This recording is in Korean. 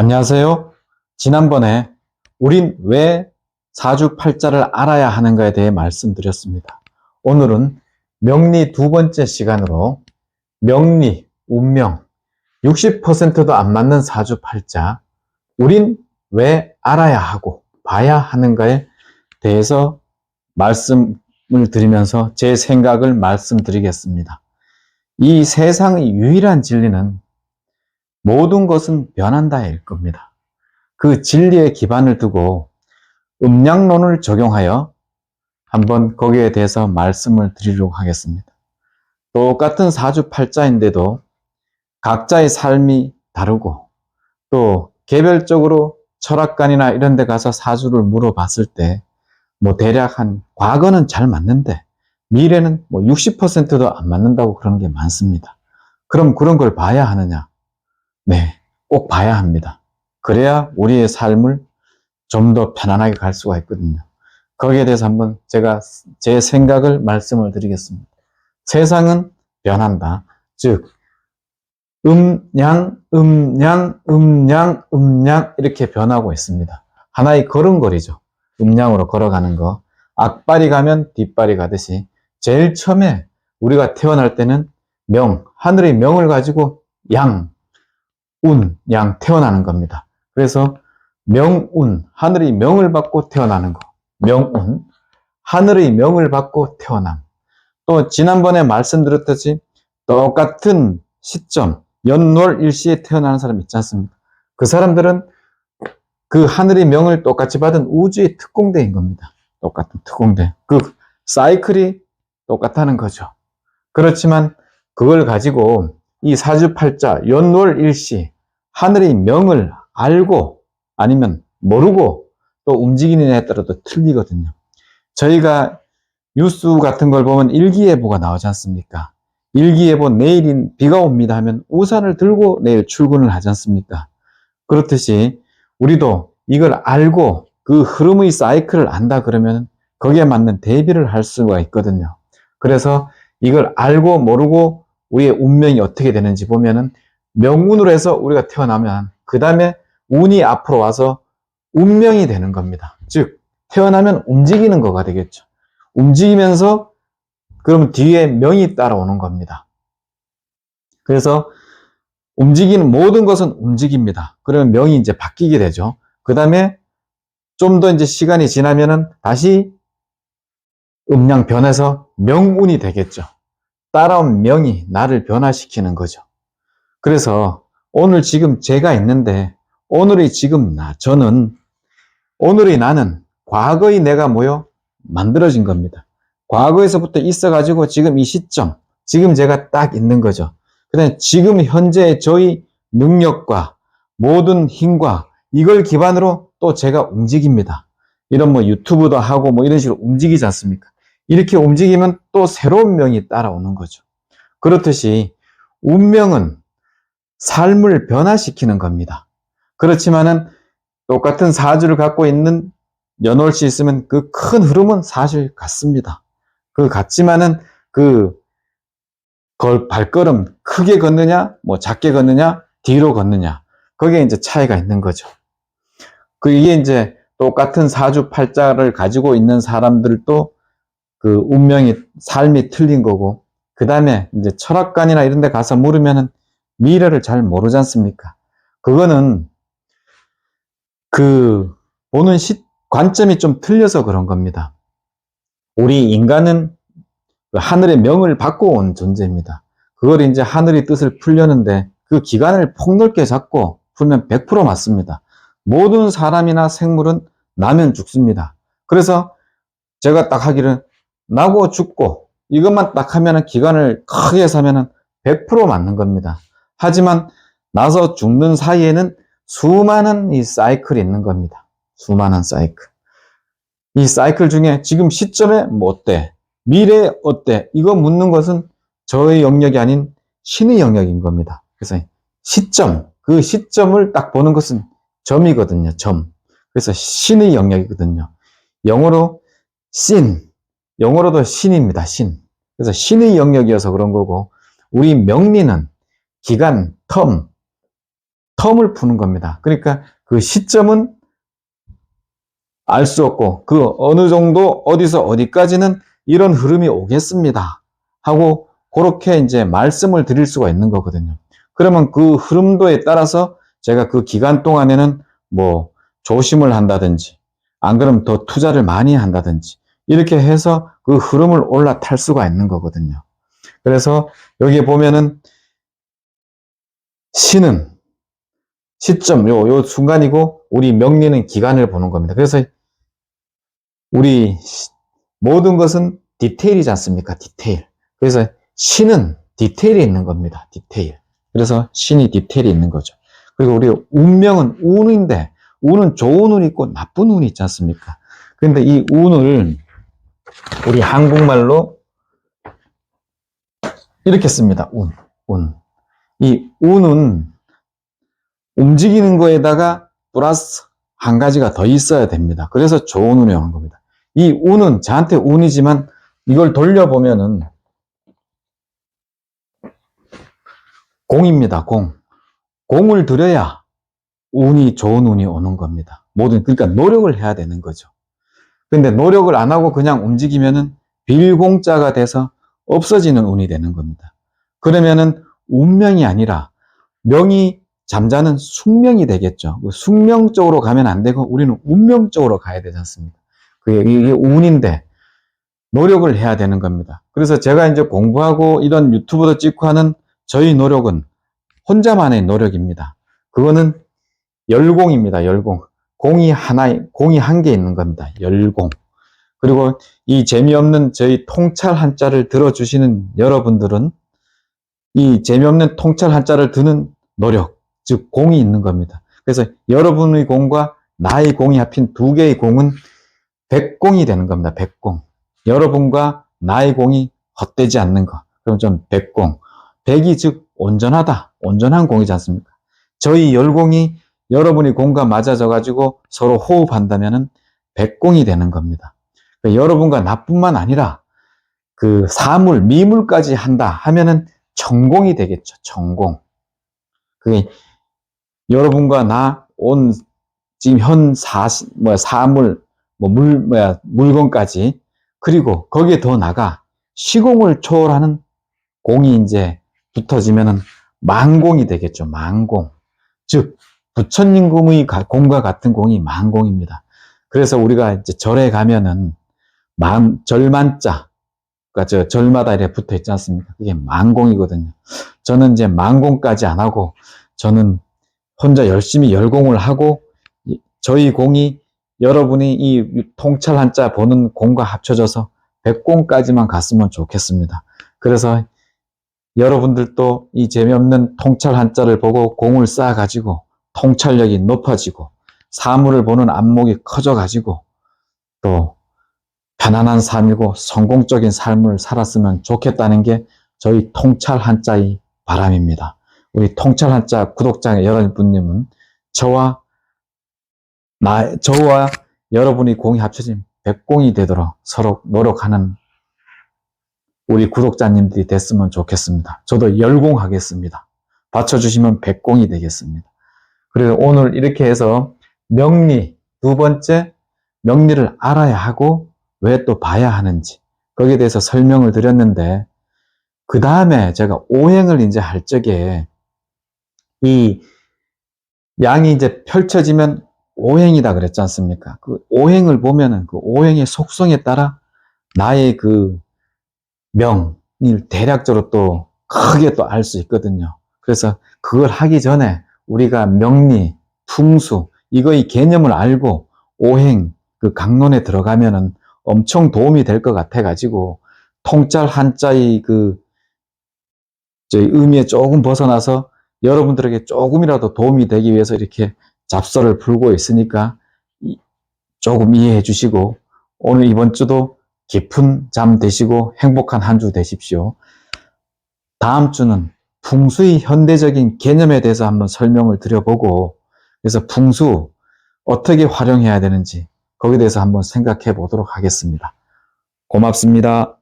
안녕하세요. 지난번에 우린 왜 사주팔자를 알아야 하는가에 대해 말씀드렸습니다. 오늘은 명리 두 번째 시간으로 명리, 운명, 60%도 안 맞는 사주팔자, 우린 왜 알아야 하고 봐야 하는가에 대해서 말씀을 드리면서 제 생각을 말씀드리겠습니다. 이 세상의 유일한 진리는 모든 것은 변한다일 겁니다. 그 진리에 기반을 두고 음양론을 적용하여 한번 거기에 대해서 말씀을 드리려고 하겠습니다. 똑같은 사주팔자인데도 각자의 삶이 다르고 또 개별적으로 철학관이나 이런 데 가서 사주를 물어봤을 때 대략 한 과거는 잘 맞는데 미래는 60%도 안 맞는다고 그러는 게 많습니다. 그럼 그런 걸 봐야 하느냐? 네, 꼭 봐야 합니다. 그래야 우리의 삶을 좀 더 편안하게 갈 수가 있거든요. 거기에 대해서 한번 제가 제 생각을 말씀을 드리겠습니다. 세상은 변한다. 즉, 음양 이렇게 변하고 있습니다. 하나의 걸음걸이죠. 음양으로 걸어가는 거. 앞발이 가면 뒷발이 가듯이 제일 처음에 우리가 태어날 때는 하늘의 명을 가지고 양 태어나는 겁니다. 그래서 명운, 하늘의 명을 받고 태어나는 거. 명운, 하늘의 명을 받고 태어남. 또 지난번에 말씀드렸듯이 똑같은 시점, 연월일시에 태어나는 사람 있지 않습니까? 그 사람들은 그 하늘의 명을 똑같이 받은 우주의 특공대인 겁니다. 똑같은 특공대. 그 사이클이 똑같다는 거죠. 그렇지만 그걸 가지고 이 사주팔자, 연월일시, 하늘의 명을 알고 아니면 모르고 또 움직이느냐에 따라 또 틀리거든요. 저희가 뉴스 같은 걸 보면 일기예보가 나오지 않습니까? 일기예보 내일인 비가 옵니다 하면 우산을 들고 내일 출근을 하지 않습니까? 그렇듯이 우리도 이걸 알고 그 흐름의 사이클을 안다 그러면 거기에 맞는 대비를 할 수가 있거든요. 그래서 이걸 알고 모르고 우리의 운명이 어떻게 되는지 보면은 명운으로 해서 우리가 태어나면 그 다음에 운이 앞으로 와서 운명이 되는 겁니다. 즉 태어나면 움직이는 거가 되겠죠. 움직이면서 그럼 뒤에 명이 따라오는 겁니다. 그래서 움직이는 모든 것은 움직입니다. 그러면 명이 이제 바뀌게 되죠. 그 다음에 좀 더 이제 시간이 지나면은 다시 음양 변해서 명운이 되겠죠. 따라온 명이 나를 변화시키는 거죠. 그래서 오늘 지금 제가 있는데 오늘의 지금 오늘의 나는 과거의 내가 만들어진 겁니다. 과거에서부터 있어가지고 지금 이 시점, 지금 제가 딱 있는 거죠. 그 다음에 지금 현재의 저희 능력과 모든 힘과 이걸 기반으로 또 제가 움직입니다. 이런 유튜브도 하고 이런 식으로 움직이지 않습니까? 이렇게 움직이면 또 새로운 명이 따라오는 거죠. 그렇듯이 운명은 삶을 변화시키는 겁니다. 그렇지만은 똑같은 사주를 갖고 있는 연월시 있으면 그 큰 흐름은 사실 같습니다. 같지만은 발걸음 크게 걷느냐, 작게 걷느냐, 뒤로 걷느냐. 거기에 이제 차이가 있는 거죠. 이게 이제 똑같은 사주팔자를 가지고 있는 사람들도 운명이, 삶이 틀린 거고, 그 다음에 이제 철학관이나 이런 데 가서 물으면은 미래를 잘 모르지 않습니까? 그거는 보는 관점이 좀 틀려서 그런 겁니다. 우리 인간은 하늘의 명을 받고 온 존재입니다. 그걸 이제 하늘의 뜻을 풀려는데 그 기간을 폭넓게 잡고 풀면 100% 맞습니다. 모든 사람이나 생물은 나면 죽습니다. 그래서 제가 딱 하기를 나고 죽고 이것만 딱 하면은 기간을 크게 사면은 100% 맞는 겁니다. 하지만 나서 죽는 사이에는 수많은 이 사이클이 있는 겁니다. 수많은 사이클. 이 사이클 중에 지금 시점에 어때? 미래에 어때? 이거 묻는 것은 저의 영역이 아닌 신의 영역인 겁니다. 그래서 그 시점을 딱 보는 것은 점이거든요. 점. 그래서 신의 영역이거든요. 영어로 영어로도 신입니다. 신. 그래서 신의 영역이어서 그런 거고 우리 명리는 기간, 텀을 푸는 겁니다. 그러니까 그 시점은 알 수 없고 그 어느 정도 어디서 어디까지는 이런 흐름이 오겠습니다 하고 그렇게 이제 말씀을 드릴 수가 있는 거거든요. 그러면 그 흐름도에 따라서 제가 그 기간 동안에는 뭐 조심을 한다든지 안 그러면 더 투자를 많이 한다든지 이렇게 해서 그 흐름을 올라탈 수가 있는 거거든요. 그래서 여기에 보면은 시는 시점 요 순간이고 우리 명리는 기간을 보는 겁니다. 그래서 우리 모든 것은 디테일이지 않습니까? 디테일. 그래서 신은 디테일이 있는 겁니다. 디테일. 그래서 신이 디테일이 있는 거죠. 그리고 우리 운명은 운인데 운은 좋은 운이 있고 나쁜 운이 있지 않습니까? 그런데 이 운을 우리 한국말로 이렇게 씁니다. 운. 이 운은 움직이는 거에다가 플러스 한 가지가 더 있어야 됩니다. 그래서 좋은 운이 오는 겁니다. 이 운은 저한테 운이지만 이걸 돌려보면은 공입니다. 공을 들여야 운이 좋은 운이 오는 겁니다. 그러니까 노력을 해야 되는 거죠. 근데 노력을 안 하고 그냥 움직이면은 빌공짜가 돼서 없어지는 운이 되는 겁니다. 그러면은 운명이 아니라 명이 잠자는 숙명이 되겠죠. 숙명 쪽으로 가면 안 되고 우리는 운명 쪽으로 가야 되지 않습니까? 이게 운인데 노력을 해야 되는 겁니다. 그래서 제가 이제 공부하고 이런 유튜브도 찍고 하는 저희 노력은 혼자만의 노력입니다. 그거는 열공입니다. 열공. 공이 한 개 있는 겁니다. 열공. 그리고 이 재미없는 저희 통찰 한자를 들어주시는 여러분들은 이 재미없는 통찰 한자를 드는 노력, 즉 공이 있는 겁니다. 그래서 여러분의 공과 나의 공이 합친 두 개의 공은 백공이 되는 겁니다. 백공. 여러분과 나의 공이 헛되지 않는 거. 그럼 좀 백공. 백이 즉 온전하다. 온전한 공이지 않습니까? 저희 열공이 여러분의 공과 맞아져 가지고 서로 호흡한다면은 백공이 되는 겁니다. 그러니까 여러분과 나뿐만 아니라 그 사물, 미물까지 한다 하면은 천공이 되겠죠. 천공. 그게 여러분과 나 지금 현 사물, 물건까지 그리고 거기에 더 나가 시공을 초월하는 공이 이제 붙어지면은 만공이 되겠죠. 만공. 즉 부처님금의 공과 같은 공이 만공입니다. 그래서 우리가 이제 절에 가면은 절만자, 그러니까 절마다 이렇게 붙어 있지 않습니까? 그게 만공이거든요. 저는 이제 만공까지 안 하고 저는 혼자 열심히 열공을 하고 저희 공이 여러분이 이 통찰 한자 보는 공과 합쳐져서 백공까지만 갔으면 좋겠습니다. 그래서 여러분들도 이 재미없는 통찰 한자를 보고 공을 쌓아가지고 통찰력이 높아지고 사물을 보는 안목이 커져가지고 또 편안한 삶이고 성공적인 삶을 살았으면 좋겠다는 게 저희 통찰 한자의 바람입니다. 우리 통찰 한자 구독자 여러분님은 저와 여러분이 공이 합쳐진 백공이 되도록 서로 노력하는 우리 구독자님들이 됐으면 좋겠습니다. 저도 열공하겠습니다. 받쳐주시면 백공이 되겠습니다. 그래서 오늘 이렇게 해서 명리, 두 번째 명리를 알아야 하고 왜 또 봐야 하는지 거기에 대해서 설명을 드렸는데 그 다음에 제가 오행을 이제 할 적에 이 양이 이제 펼쳐지면 오행이다 그랬지 않습니까? 그 오행을 보면은 그 오행의 속성에 따라 나의 그 명을 대략적으로 또 크게 또 알 수 있거든요. 그래서 그걸 하기 전에 우리가 명리, 풍수 이거의 개념을 알고 오행 그 강론에 들어가면은 엄청 도움이 될 것 같아 가지고 통찰 한자의 그 의미에 조금 벗어나서 여러분들에게 조금이라도 도움이 되기 위해서 이렇게 잡서를 풀고 있으니까 조금 이해해 주시고 오늘 이번 주도 깊은 잠 되시고 행복한 한 주 되십시오. 다음 주는 풍수의 현대적인 개념에 대해서 한번 설명을 드려보고 그래서 풍수 어떻게 활용해야 되는지 거기에 대해서 한번 생각해 보도록 하겠습니다. 고맙습니다.